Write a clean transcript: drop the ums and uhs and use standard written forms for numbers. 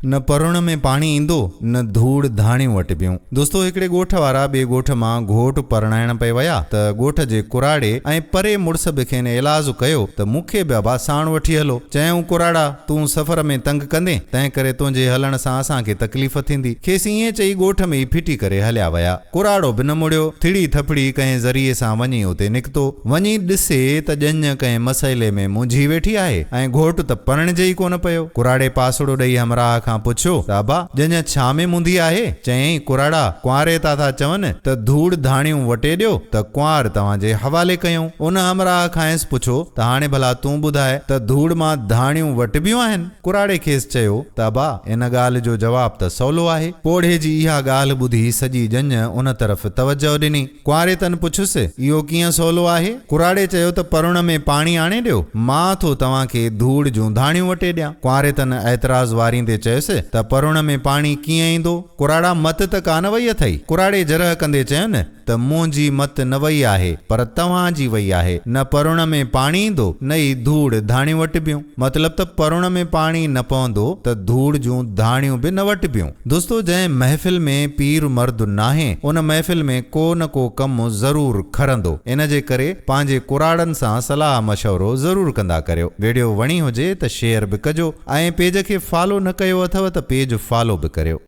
न परुण में पानी ईंदो न धूड़ धाणियूं वटबियूं। दोस्तों हिकिड़े ॻोठ वारा ॿिए ॻोठ मां घोट परणाइण पे वया त ॻोठ जे कुराड़े ऐं परे मुड़स बि खेनि इलाज कयो त मूंखे बाबा साण वठी हलो। चयूं कुराड़ा तूं सफ़र में तंग कंदे तंहिं करे तुंहिंजे हलण सां असांखे तकलीफ़ थींदी। खेसि ईअं चई ॻोठ में ई फिटी करे हलिया वया। कुराड़ो बि न मुड़ियो, थिड़ी थपड़ी कंहिं ज़रिए सां वञी उते निकितो। वञी ॾिसे त ॼञ कंहिं मसइले में मुंझी वेठी आहे ऐं घोट त परणिजे ई कोन पियो। कुराड़े पासड़ो ॾेई हमराह खां पुछियो, बाबा ॼञ छा में मुंदी आहे? चयईं कुराड़ा कुंवारे था चवनि त धूड़ धाणियूं वटे ॾियो त कुंवार तव्हांजे हवाले कयूं। उन हमराह खांसि पुछो त हाणे भला तूं ॿुधाए त धूड़ मां धाणियूं वटबियूं आहिनि? कुराड़े खेसि चयो त अबा इन ॻाल्हि जो जवाब त सवलो आहे। पोढ़े जी इहा ॻाल्हि ॿुधी सॼी ॼञ उन तरफ़ तवजो ॾिनी। कुंवारे तन पुछुसि, इहो कीअं सवलो आहे? कुराड़े चयो त परुण में पाणी आणे ॾियो, मां थो तव्हांखे धूड़ जूं धाणियूं वटे ॾियां। कुंवारे तन ऐतराज़ वारींदे चयुसि त परुण में पाणी कीअं ईंदो? कुराड़ा मत त कान वई अथई। कुराड़े जरह कंदे चयुनि त मुंहिंजी मत न वई आहे पर तव्हांजी वई आहे। न परुण में पाणी ईंदो न ई धूड़ धाणियूं वटबियूं। मतलब त परुण में पाणी न पवंदो त धूड़ जूं धाणियूं बि न वटबियूं। दोस्तों जंहिं महफ़िल में पीर मर्द नाहे उन महफ़िल में को न को कम ज़रूर खरंदो। इन जे करे पंहिंजे कुराड़नि सां सलाह मशवरो ज़रूर कंदा करियो। वीडियो वणी हुजे त शेयर बि कजो ऐं पेज खे फॉलो न कयो अथव त पेज फॉलो बि करियो।